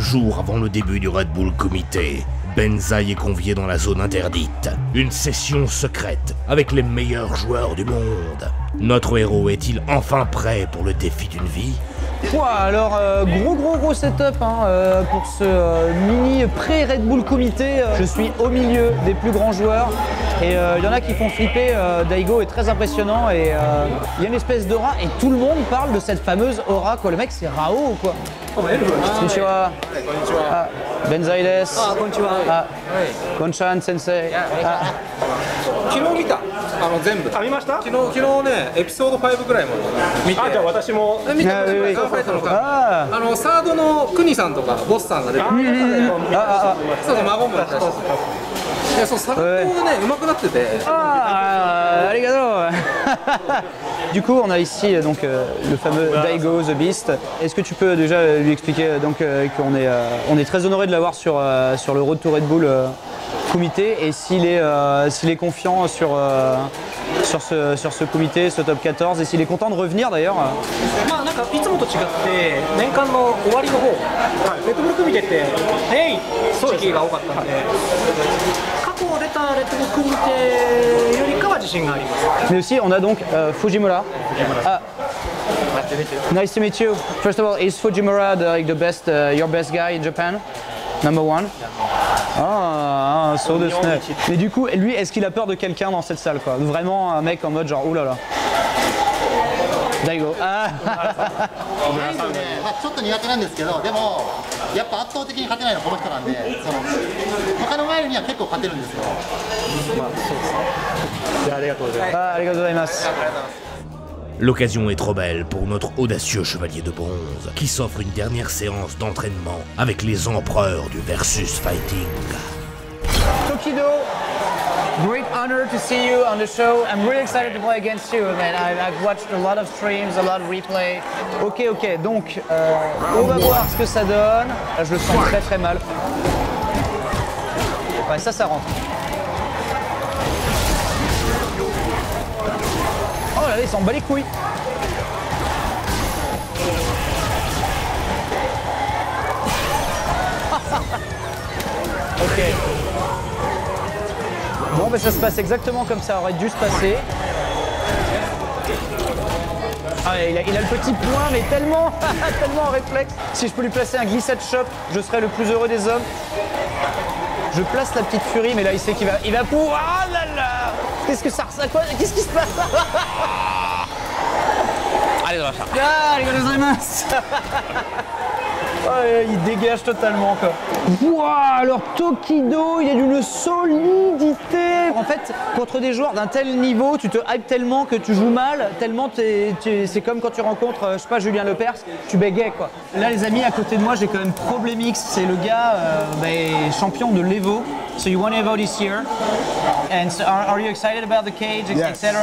jours avant le début du Red Bull Comité, Benzaï est convié dans la zone interdite. Une session secrète avec les meilleurs joueurs du monde. Notre héros est-il enfin prêt pour le défi d'une vie? Ouah, alors gros setup hein, pour ce mini pré-Red Bull Comité. Je suis au milieu des plus grands joueurs et il y en a qui font flipper. Daigo est très impressionnant et il y a une espèce d'aura et tout le monde parle de cette fameuse aura quoi. Le mec c'est Rao ou quoi? Konnichiwa. Ah, Benzaï desu. Ah, konnichiwa. Ah, Konchan sensei. Ah. 昨日見た全部見ました昨日ねエピソード5ぐらいまで見てじゃあ私も見てガンファイトのかサードのクニさんとかボスさんが出てそうそう孫もいたしいやそうサードがね上手くなっててDu coup, on a ici donc le fameux Daigo the Beast. Est-ce que tu peux déjà lui expliquer donc qu'on est on est très honoré de l'avoir sur le Road to Red Bull comité et s'il est confiant sur ce comité, ce top 14 et s'il est content de revenir d'ailleurs. まあなんかいつもと違って年間の終わりの方、レッドブルコミテって早い時期が多かったんで、過去出たレッドブルコミテよりかは自信があります。 Mais aussi on a donc Fujimura. Ah. Nice to meet you. First of all, is Fujimura the best, your best guy in Japan? Number one. Ah, saut de snap. Mais du coup, lui, est-ce qu'il a peur de quelqu'un dans cette salle quoi? Vraiment un mec en mode genre oulala. Daigo. Ah. ちょっと苦手なんですけど、でもやっぱ圧倒的に勝てないのはこの人なんで、他のマイルには結構勝てるんですよ。まあそうですね。ありがとうございます。ありがとうございます。 L'occasion est trop belle pour notre audacieux chevalier de bronze qui s'offre une dernière séance d'entraînement avec les empereurs du versus fighting. Tokido, great honor to see you on the show. I'm really excited to play against you, man. I've watched a lot of streams, a lot of replay. Ok, donc on va voir ce que ça donne. Là, je le sens très mal. Ouais, ça rentre. Oh là là, il s'en bat les couilles. Ok. Bon, ben ça se passe exactement comme ça aurait dû se passer. Ah, il a le petit point, mais tellement, tellement en réflexe. Si je peux lui placer un glissade shop, je serai le plus heureux des hommes. Je place la petite furie, mais là il sait qu'il va pouvoir. Ah là là. Qu'est-ce que ça quoi? Qu'est-ce qui se passe? Allez, on va faire. Ah, les gars, oh, il dégage totalement quoi. Wouah, alors Tokido, il est d'une solidité. En fait, contre des joueurs d'un tel niveau, tu te hype tellement que tu joues mal, tellement c'est comme quand tu rencontres, je sais pas, Julien Lepers, tu bégayes quoi. Là les amis, à côté de moi, j'ai quand même Problemix, c'est le gars champion de l'Evo. So you won Evo this year, and so are you excited about the cage, etc.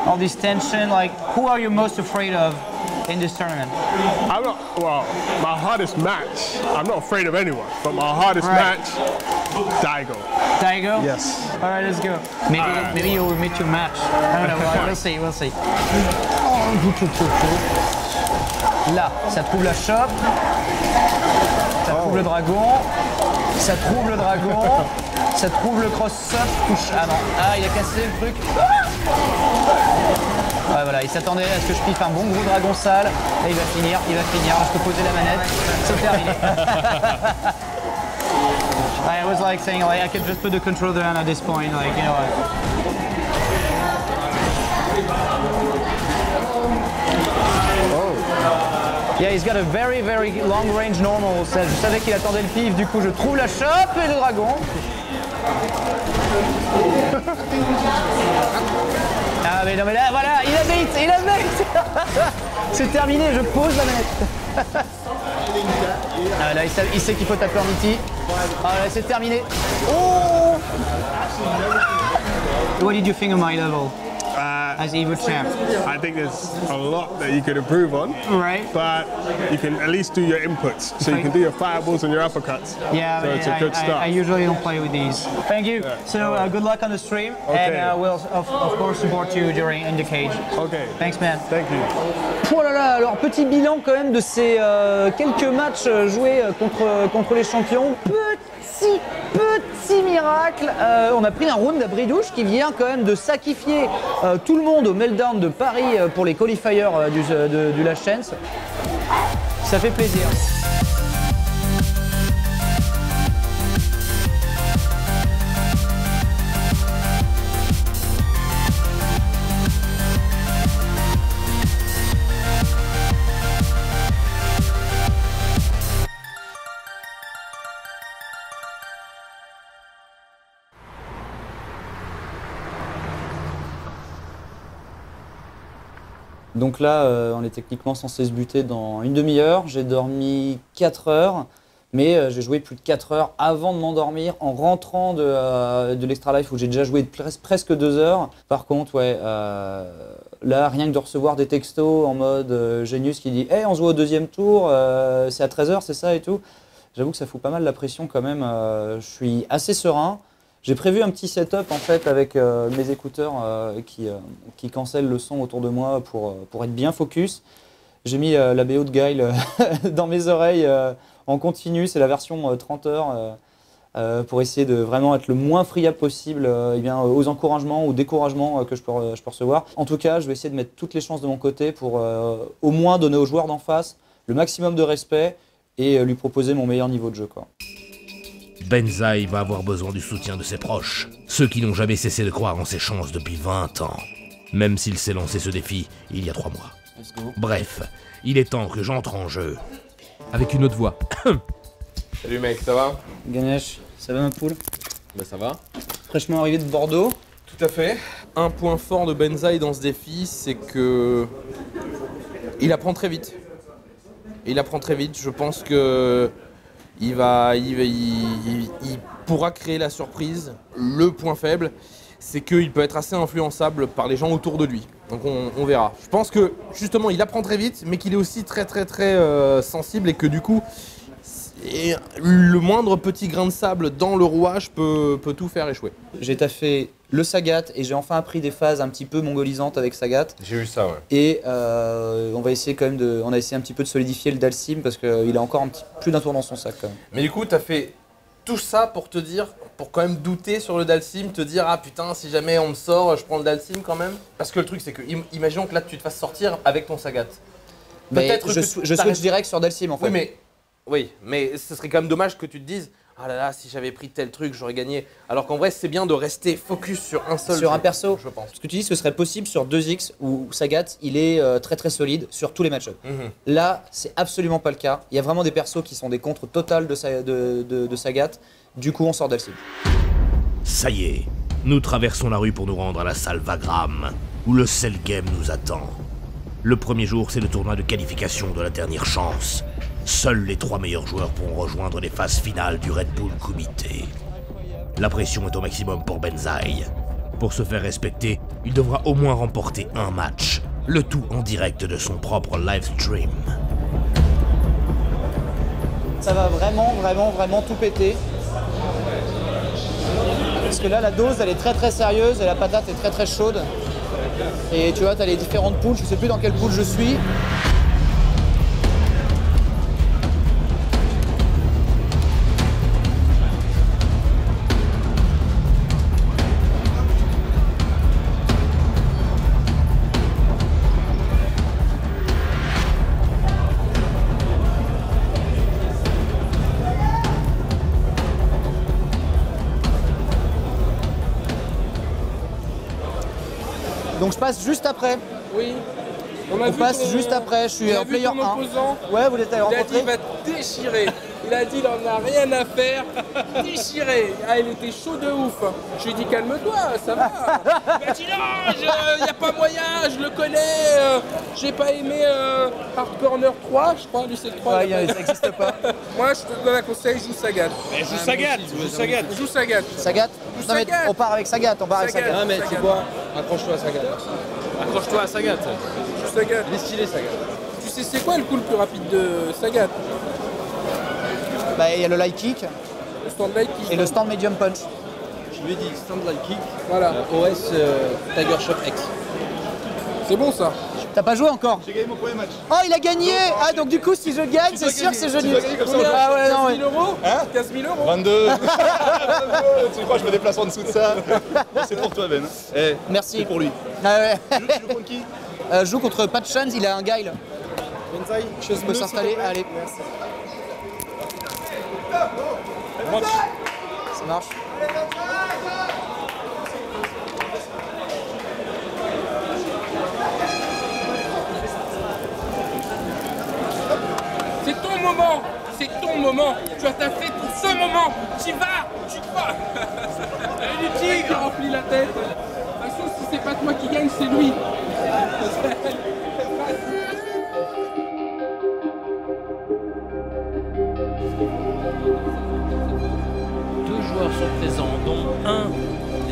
All this tension, like who are you most afraid of in this tournament? I'm not, well, my hardest match, I'm not afraid of anyone, but my hardest match, Daigo. Daigo? Yes. All right, let's go. Maybe you will meet your match. I don't know, we'll see. Là, ça trouve la chope, ça trouve le dragon, ça trouve le dragon, ça trouve le cross-up, touche. Ah non, il a cassé le truc. Ouais, voilà, il s'attendait à ce que je piffe un bon gros dragon sale. Là, il va finir. Je peux poser la manette. C'est terminé. I was like saying, like, I could just put the controller down at this point, like, you know. Yeah, he's got a very long range normal. Je savais qu'il attendait le pif, du coup, je trouve la chope et le dragon. Ah mais non mais là voilà, il a bait. C'est terminé, je pose la manette. Ah là il sait qu'il faut taper en multi. Ah là c'est terminé. Oh. What did you think of my level? as evil champ. I think there's a lot that you could improve on. Right. But you can at least do your inputs. So you can do your fireballs and your uppercuts. Yeah, so it's a good start. I usually don't play with these. Thank you. Yeah. So good luck on the stream, Okay. and we'll of course support you during in the cage. Okay. Thanks, man. Thank you. Oh là là, alors petit bilan quand même de ces quelques matchs joués contre les champions. Petit miracle, on a pris un round à Bridouche qui vient quand même de sacrifier tout le monde au Meltdown de Paris pour les qualifiers du Last Chance. Ça fait plaisir. Donc là, on est techniquement censé se buter dans une demi-heure. J'ai dormi 4 heures, mais j'ai joué plus de 4 heures avant de m'endormir en rentrant de l'Extra Life où j'ai déjà joué presque 2 heures. Par contre, ouais, là, rien que de recevoir des textos en mode Genius qui dit hey, on se voit au deuxième tour, c'est à 13h, c'est ça et tout. J'avoue que ça fout pas mal la pression quand même. Je suis assez serein. J'ai prévu un petit setup en fait avec mes écouteurs qui cancellent le son autour de moi pour être bien focus. J'ai mis la BO de Guile dans mes oreilles en continu, c'est la version 30 heures pour essayer de vraiment être le moins friable possible aux encouragements ou découragements que je peux recevoir. En tout cas, je vais essayer de mettre toutes les chances de mon côté pour au moins donner aux joueurs d'en face le maximum de respect et lui proposer mon meilleur niveau de jeu, quoi. Benzaï va avoir besoin du soutien de ses proches, ceux qui n'ont jamais cessé de croire en ses chances depuis 20 ans, même s'il s'est lancé ce défi il y a 3 mois. Bref, il est temps que j'entre en jeu. Avec une autre voix. Salut mec, ça va? Ganesh, ça va ma poule? Bah ça va. Fraîchement arrivé de Bordeaux. Tout à fait. Un point fort de Benzaï dans ce défi, c'est que il apprend très vite. Il apprend très vite, je pense que il pourra créer la surprise. Le point faible, c'est qu'il peut être assez influençable par les gens autour de lui. Donc on verra. Je pense que justement il apprend très vite, mais qu'il est aussi très sensible et que du coup, le moindre petit grain de sable dans le rouage peut tout faire échouer. J'ai taffé le Sagat et j'ai enfin appris des phases un petit peu mongolisantes avec Sagat. J'ai vu ça, ouais. Et on va essayer quand même on a essayé un petit peu de solidifier le Dalsim parce qu'il a encore plus d'un tour dans son sac quand même. Mais du coup, t'as fait tout ça pour te dire, pour quand même douter sur le Dalsim, te dire ah putain si jamais on me sort, je prends le Dalsim quand même. Parce que le truc c'est que, imaginons que là tu te fasses sortir avec ton Sagat. Peut-être je switch direct sur Dalsim en fait. Oui, mais ce serait quand même dommage que tu te dises ah là là, si j'avais pris tel truc, j'aurais gagné. Alors qu'en vrai, c'est bien de rester focus sur un seul sur truc, un perso, je pense. Ce que tu dis, ce serait possible sur 2X où Sagat, il est très solide sur tous les match-ups. Là, c'est absolument pas le cas. Il y a vraiment des persos qui sont des contres totales de Sagat. Du coup, on sort Dalsim. Ça y est, nous traversons la rue pour nous rendre à la salle Vagram, où le Cell Game nous attend. Le premier jour, c'est le tournoi de qualification de la dernière chance. Seuls les 3 meilleurs joueurs pourront rejoindre les phases finales du Red Bull Comité. La pression est au maximum pour Benzaï. Pour se faire respecter, il devra au moins remporter un match, le tout en direct de son propre live stream. Ça va vraiment tout péter. Parce que là, la dose, elle est très sérieuse et la patate est très chaude. Et tu vois, tu as les différentes poules, je sais plus dans quelle poule je suis. Donc je passe juste après. Oui. On passe juste après, je suis en player 1. Ouais, vous l'avez rencontré. Il a dit il va te déchirer. Il a dit il en a rien à faire. Déchirer. Ah, il était chaud de ouf. Je lui ai dit calme-toi, ça va. Il m'a dit non, il n'y a pas moyen, je le connais. J'ai pas aimé Hard Corner 3, je crois, lui c'est le 3. Ouais, ça n'existe pas. Moi je te donne un conseil, joue Sagat. Mais joue Sagat, Joue Sagat. Sagat. Non mais on part avec Sagat, Non mais tu vois, accroche-toi à Sagat. Accroche-toi à Sagat. Sagat. Il est stylé, Sagat. Tu sais c'est quoi le coup le plus rapide de Sagat? Bah, il y a le light kick Le stand light kick. et le stand medium punch. Je lui ai dit stand light kick. Voilà. OS Tiger Shot X. C'est bon ça. T'as pas joué encore? J'ai gagné mon premier match. Oh, il a gagné! Ah, donc du coup, si je gagne, c'est sûr que c'est je nul. gagner comme ça, Ah ouais, non, 15 ouais. 000 euros. Hein 15 000 euros. 22. Tu crois que je me déplace en dessous de ça? C'est pour toi, Ben. Eh, Merci. c'est pour lui. Ah ouais. Tu joues contre qui? Je joue contre Pat Chance, il a un guile. Benzaï, Je peux s'installer, allez. Ça marche. C'est ton moment. C'est ton moment. Tu as taffé pour ce moment. Tu vas. Le tigre qui remplit la tête. De toute façon, si c'est pas toi qui gagne, c'est lui. Deux joueurs sont présents, dont un,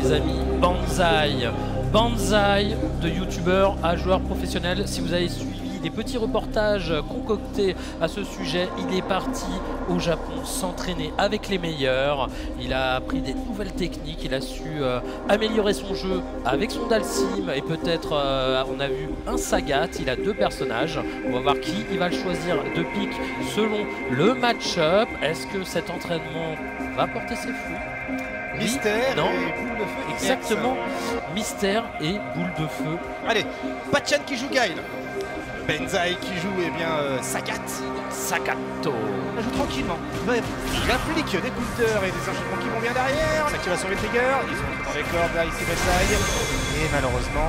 les amis, Banzai. Banzai, de youtubeur à joueur professionnel. Si vous avez suivi des petits reportages concoctés à ce sujet, il est parti au Japon s'entraîner avec les meilleurs. Il a appris des nouvelles techniques, il a su améliorer son jeu avec son Dalsim et peut-être, on a vu un Sagat, il a deux personnages. On va voir qui il va le choisir de pick selon le match-up. Est-ce que cet entraînement va porter ses fruits? Mystère non. et boule de feu. Exactement, Mystère et boule de feu. Allez, Patchan qui joue Guile. Benzaï qui joue Sagat. Sakato. Ça joue tranquillement. Il applique des counters et des enchaînements qui vont bien derrière. L'activation des triggers. Ils sont dans les cordes là ici Benzaï. Et malheureusement,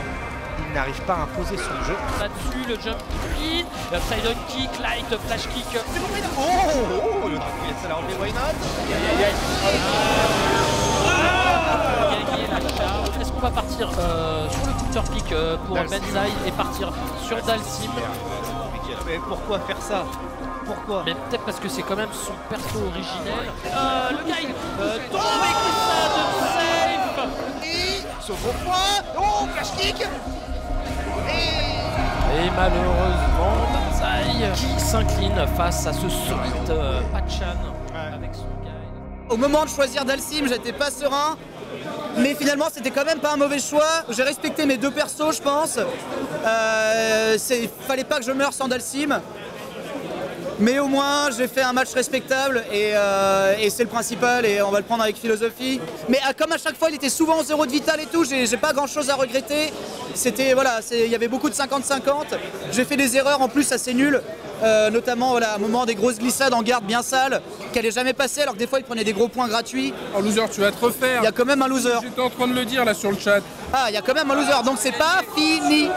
il n'arrive pas à imposer son jeu. Là-dessus, le jump clean, le side on kick, light, flash kick. Oh, le dragon, ça l'a enlevé, why not? Gagner la charge. Est-ce qu'on va partir sur le counter pick pour Benzaï et partir sur Dalsim? Mais pourquoi faire ça? Pourquoi? Mais peut-être parce que c'est quand même son perso originel. Le guy tombe avec le save. Et sauf au point. Oh, flash kick. Et malheureusement, Banzai qui s'incline face à ce solide Patchan avec son guy. Au moment de choisir Dalsim, j'étais pas serein. Mais finalement, c'était quand même pas un mauvais choix. J'ai respecté mes deux persos, je pense. Fallait pas que je meure sans Dalsim. Mais au moins, j'ai fait un match respectable et c'est le principal et on va le prendre avec philosophie. Mais comme à chaque fois, il était souvent en 0 de vital et tout, j'ai pas grand chose à regretter. C'était, voilà, il y avait beaucoup de 50-50. J'ai fait des erreurs en plus assez nulles. Notamment voilà, à un moment des grosses glissades en garde bien sales qui n'allaient jamais passer alors que des fois il prenait des gros points gratuits. En loser, tu vas te refaire. Il y a quand même un loser. J'étais en train de le dire là sur le chat. Ah, il y a quand même un loser, donc c'est pas fini.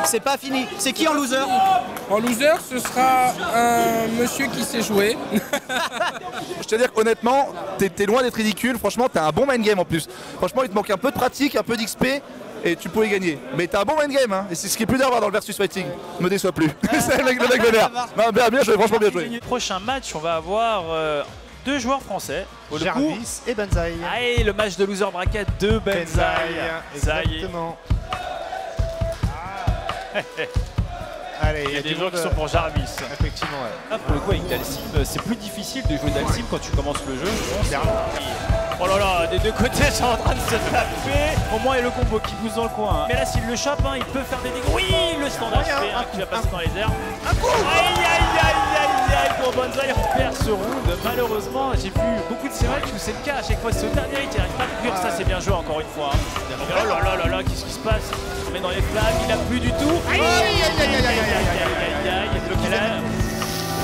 C'est pas fini. C'est qui en loser? En loser, ce sera un monsieur qui sait jouer. Je te dire qu'honnêtement, t'es loin d'être ridicule. Franchement, t'as un bon main game en plus. Franchement, il te manque un peu de pratique, un peu d'XP. Et tu pouvais gagner. Mais t'as un bon main game, hein. Et c'est ce qui est plus dur à voir dans le versus fighting. Me déçois plus. C'est le mec vénère. Non, bien joué, franchement bien joué. Prochain match, on va avoir deux joueurs français. Jarvis et Banzai. Allez, le match de loser bracket de Benzaï. Ça y est. Exactement. Allez, Il y a des joueurs qui sont pour Jarvis. Effectivement, ouais. Ah, pour le coup, avec Dalsim, c'est plus difficile de jouer Dalsim quand tu commences le jeu, je pense. Oh là là, des deux côtés, ils sont en train de se taper. Au moins, il y a le combo qui pousse dans le coin. Mais là, s'il le chope, il peut faire des dégâts. Oui, le standard qui va passer dans les airs. Un coup. Aïe, aïe, aïe, aïe, aïe, pour Banzai, on perd ce round. Malheureusement, j'ai vu beaucoup de ces matchs où c'est le cas. À chaque fois, c'est au dernier, il n'arrive pas à courir. Ça, c'est bien joué encore une fois. Oh là là là là, qu'est-ce qui se passe? Il se met dans les flammes, il a plus du tout. Aïe, aïe, aïe, aïe, aïe, aïe, aïe, aïe, il est bloqué là.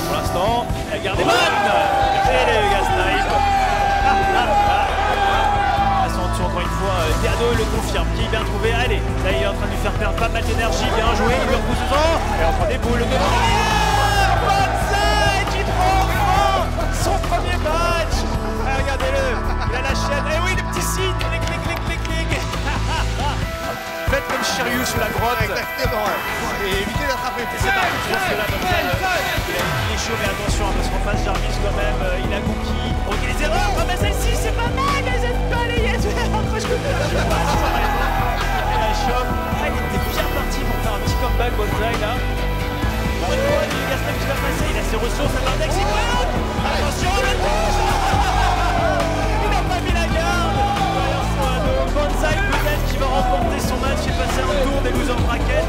Pour l'instant, la garde est bonne. Et les gars snipe. Attention, encore une fois, Théado le confirme, qui est bien trouvé. Allez, là il est en train de lui faire perdre pas mal d'énergie, bien joué, il lui repousse dedans. Et on prend des boules. Banzai qui prend enfin son premier match. Ah, regardez-le, il a la chaîne. Et oui, les petits signes, clic, clic, clic, clic, clic. Faites comme Shiryu sous la grotte. Exactement. Et évitez d'attraper. C'est parti, je pense que là, il est chaud, mais attention, parce qu'en face, Jarvis, quand même, il a Gookie. Ok, les erreurs, oh, mais celle-ci, c'est pas mal, elles aident pas les yes. Il était bien parti vague, Bonsaï là. Gaston qui va passer, il a ses ressources à Bardex, il pointe. Attention, le touche. Il n'a pas mis la garde. Bonsaï peut-être qui va remporter son match et passer un tour des losers bracket. Et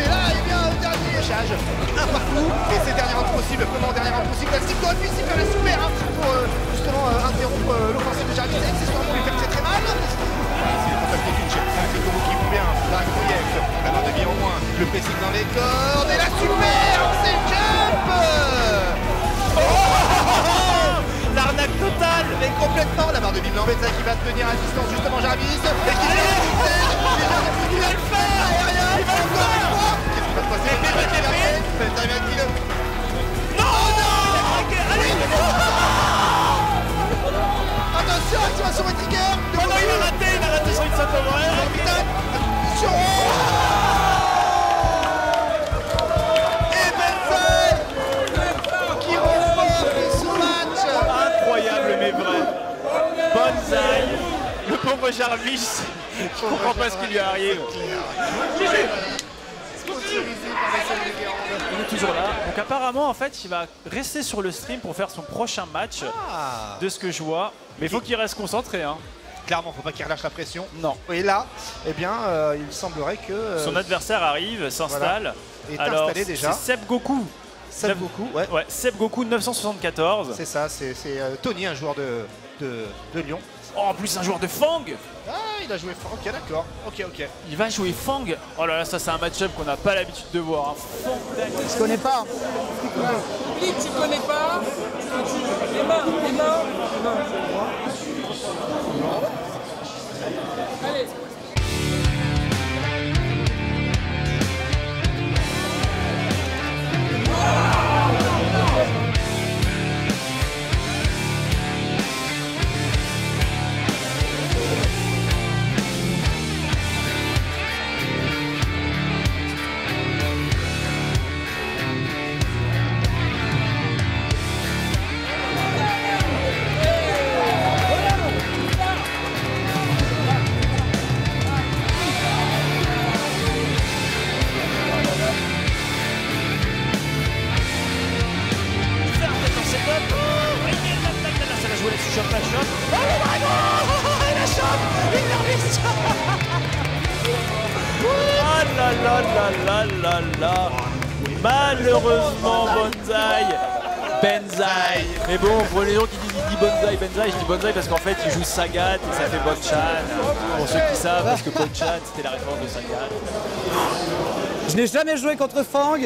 là, il vient au dernier échange. Un partout. Et c'est dernier round possible. Comment dernier round possible? Classique doit lui faire la super pour justement interrompre l'offensive de Jarvis. Accessoirement, lui faire très mal. C'est le contact technique. C'est Kobo qui joue bien. La Kroyek. La main de vie au moins. Le pressing dans les cordes. Et la super. C'est jump. L'arnaque totale. Mais complètement. La barre de vie blanc qui va tenir à distance justement Jarvis. Et qui il va le faire. Il va le faire. Qu'est-ce qui va se passer? Non, non. Allez. Attention, activation et trigger. Oh non, il a raté sur une saute en vrai. Et Benzaï qui remporte ce match. Incroyable mais vrai. Bonsaï, le pauvre Jarvis, je comprends pas ce qui lui arrive. Il est toujours là. Donc apparemment en fait il va rester sur le stream pour faire son prochain match de ce que je vois. Mais il faut qu'il reste concentré hein. Clairement, faut pas qu'il relâche la pression. Non. Et là, eh bien, il semblerait que son adversaire arrive, s'installe. Voilà. Est installé déjà. C'est Seb Goku. Seb Goku, ouais. Ouais, Seb Goku 974. C'est ça, c'est Tony, un joueur de Lyon. Oh, en plus un joueur de Fang. Ah, il a joué Fang, ok d'accord. Ok. Il va jouer Fang. Oh là là, ça c'est un match-up qu'on n'a pas l'habitude de voir. Fang, je connais pas. Blitz, tu connais pas. Les mains. Allez. Malheureusement Benzaï. Mais bon, pour les gens qui disent il dit Benzaï, je dis Benzaï parce qu'en fait il joue Sagat et ça fait Bonchan. Pour ceux qui savent, parce que Bonchan c'était la référence de Sagat. Je n'ai jamais joué contre Fang.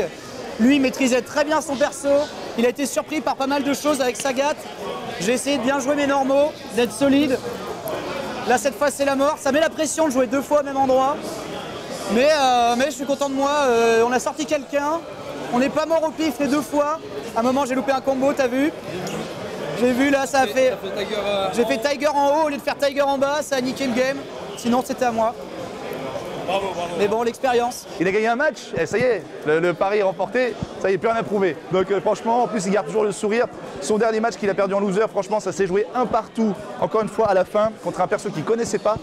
Lui il maîtrisait très bien son perso. Il a été surpris par pas mal de choses avec Sagat. J'ai essayé de bien jouer mes normaux, d'être solide. Là cette fois c'est la mort. Ça met la pression de jouer deux fois au même endroit. Mais je suis content de moi. On a sorti quelqu'un. On n'est pas mort au pif les deux fois. À un moment j'ai loupé un combo, t'as vu? J'ai vu là, ça a fait. J'ai fait Tiger en haut au lieu de faire Tiger en bas, ça a niqué le game. Sinon c'était à moi. Bravo. Mais bon, l'expérience. Il a gagné un match, et ça y est, le pari est remporté, ça y est, plus rien à prouver. Donc franchement, en plus il garde toujours le sourire. Son dernier match qu'il a perdu en loser, franchement ça s'est joué un partout, encore une fois à la fin, contre un perso qu'il ne connaissait pas,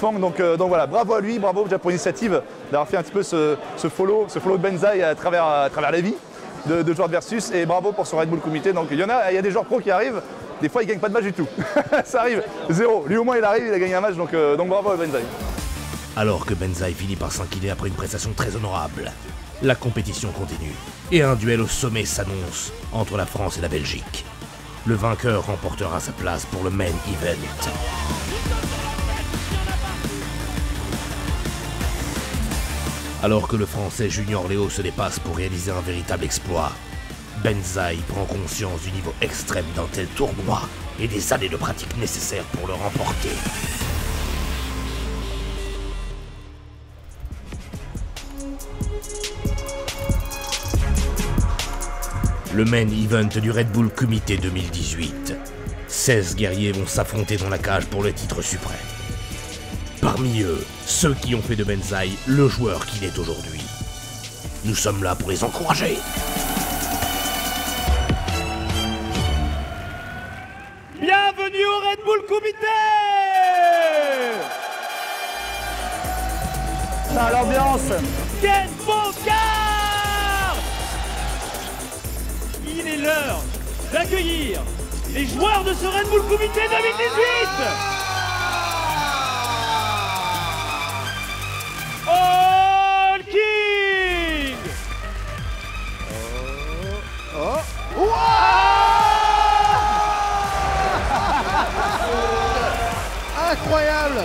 Fang. Donc voilà, bravo à lui, bravo déjà pour l'initiative d'avoir fait un petit peu ce follow de Benzaï à travers la vie de joueurs de Versus, et bravo pour son Red Bull comité. Donc il y a des joueurs pros qui arrivent, des fois ils ne gagnent pas de match du tout. Ça arrive, zéro. Lui au moins il arrive, il a gagné un match, donc bravo à Benzaï. Alors que Benzaï finit par s'incliner après une prestation très honorable, la compétition continue et un duel au sommet s'annonce entre la France et la Belgique. Le vainqueur remportera sa place pour le main event. Alors que le Français Junior Léo se dépasse pour réaliser un véritable exploit, Benzaï prend conscience du niveau extrême d'un tel tournoi et des années de pratique nécessaires pour le remporter. Le main event du Red Bull Comité 2018. 16 guerriers vont s'affronter dans la cage pour le titre suprême. Parmi eux, ceux qui ont fait de Benzaï le joueur qu'il est aujourd'hui. Nous sommes là pour les encourager. Bienvenue au Red Bull Comité. L'ambiance. Ken Bocard. Il est l'heure d'accueillir les joueurs de ce Red Bull Comité 2018. All King. Incroyable!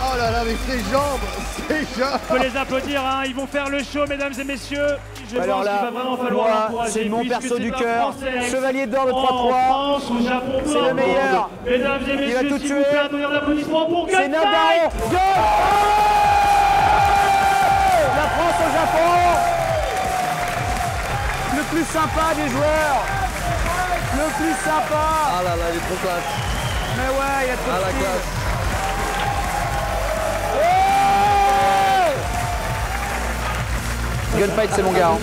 Oh là là, mais ses jambes! On peut les applaudir, hein. Ils vont faire le show, mesdames et messieurs. Je Alors pense là, qu'il va vraiment falloir l'encourager, c'est mon puisque perso c'est du un cœur, Français chevalier d'or de en 3-3, France, au Japon, c'est le meilleur. Mesdames et Il va messieurs, tout s'il tuer. vous plaît, un tonnerre d'applaudissements pour C'est Gunfight. Nagaro. La France au Japon. Le plus sympa des joueurs. Le plus sympa. Ah là là, il est trop classe. Mais ouais, il y a trop Ah de la style. classe. Gunfight, c'est mon gars. Hein.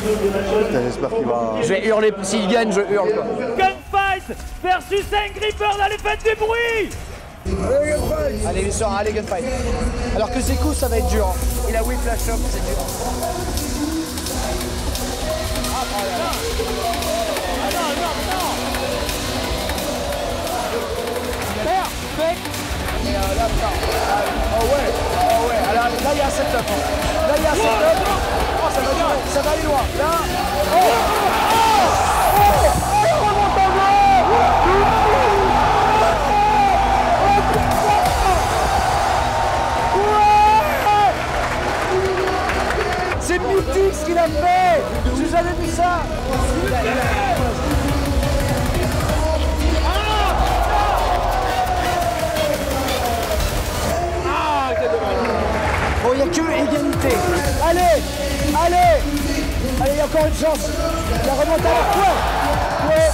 J'espère qu'il va. Je vais hurler. S'il gagne, je hurle. Quoi. Gunfight versus Angry Bird, allez, faites du bruit. Allez, les soirs, allez, Gunfight. Alors que Zeku, ça va être dur. Hein. Il a whip la shop, c'est dur. Perfect. Et là, putain. Oh ouais. Alors, là, il y a un setup. Hein. Là, il y a un setup. Oh, ça va bien. Ça va aller loin. Là. C'est mythique ce qu'il a fait. J'ai jamais vu ça. Bon, il n'y a que égalité. Allez, il y a encore une chance. La remonte à la fois. Ouais.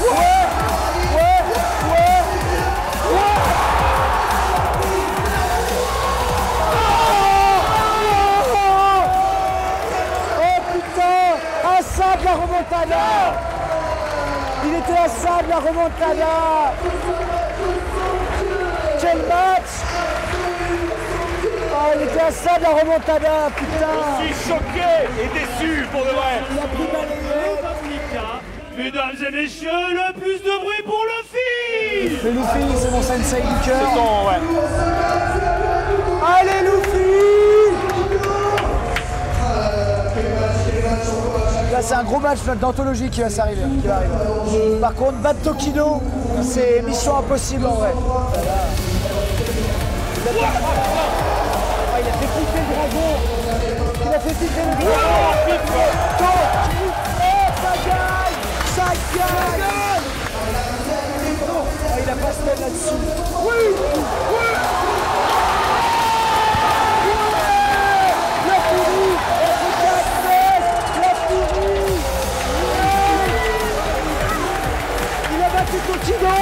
Oh putain, un ça de la remontada. Il était à ça de la remontada. Quel match. Oh, il était à ça de la remontada, putain. Je suis choqué et déçu pour de vrai. Il a pris balayette. Mesdames et messieurs, le plus de bruit pour Luffy. Le Luffy, c'est mon sensei du cœur. C'est ton, ouais. Allez, Luffy. Là, c'est un gros match d'anthologie qui va s'arriver. Par contre, battre Tokido, c'est mission impossible en vrai. Il a fait piquer le dragon. Il a fait piquer le dragon. Ça gagne. Il a pas se mettre là-dessus. Oui. La furie. La furie. Il a battu Tokido.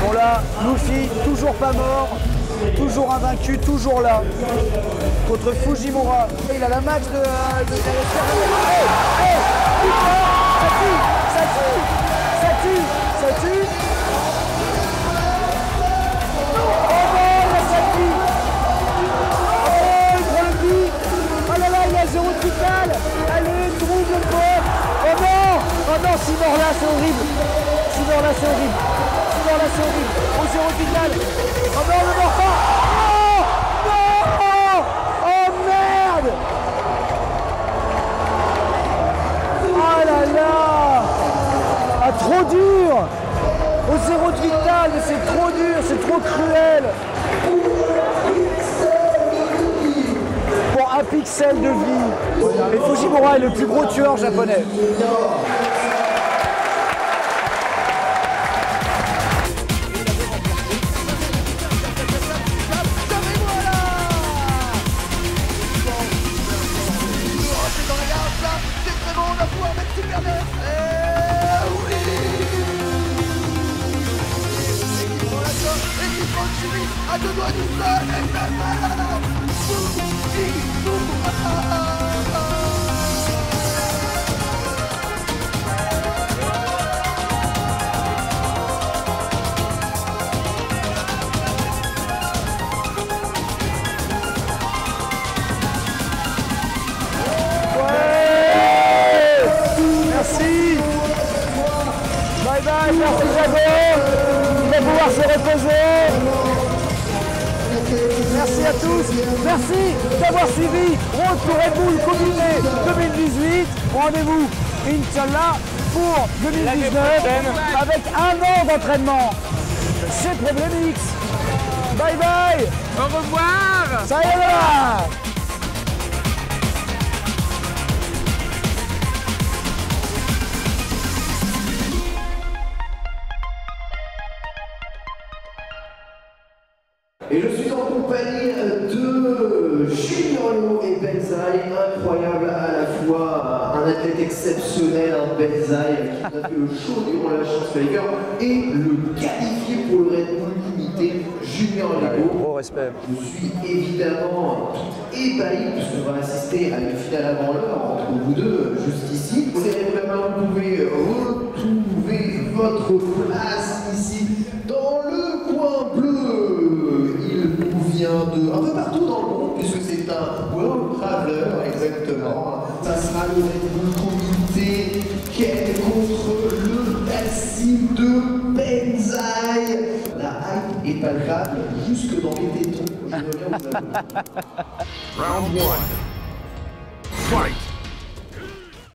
Bon là, Luffy, toujours pas mort, toujours invaincu, toujours là, contre Fujimura. Il a la match de ça tue. Oh non, la Saki. Oh, il prend le but. Oh là là, il y a 0 de vital. Allez, trouve le corps. Oh non, s'il mort là, c'est horrible. Au 0 de vital. Oh non, le mort pas. Oh merde. Oh là là. Ah, trop dur. Au 0 de vital, mais c'est trop dur, c'est trop cruel. Pour un pixel de vie. Et Fujimura est le plus gros tueur japonais. À deux doigts du sol. bye, merci Jago. Il va pouvoir se reposer. Merci à tous. Merci d'avoir suivi Road to Red Bull Comité 2018. Rendez-vous, Inch'Allah, pour 2019 avec un an d'entraînement chez Problemix. Bye bye. Au revoir. Sayonara. Et je suis en compagnie de Junior et Benzaï, incroyable à la fois, un athlète exceptionnel, un Benzaï qui a fait le show durant la Champs-Élysées et le qualifié pour le Red Bull Comité Junior Lego. Gros respect. Je suis évidemment tout ébahi puisqu'on va assister à une finale avant l'heure entre vous deux, juste ici. Serrez vos mains, vous pouvez retrouver votre place ici dans le coin bleu. Il nous vient de un peu partout dans le monde puisque c'est un World Traveler exactement. Ça sera le Red Bull Comité Ken contre le Tassim de Benzaï. La hype est palpable jusque dans les tétons. Je reviens vous avouer. Round 1. Fight!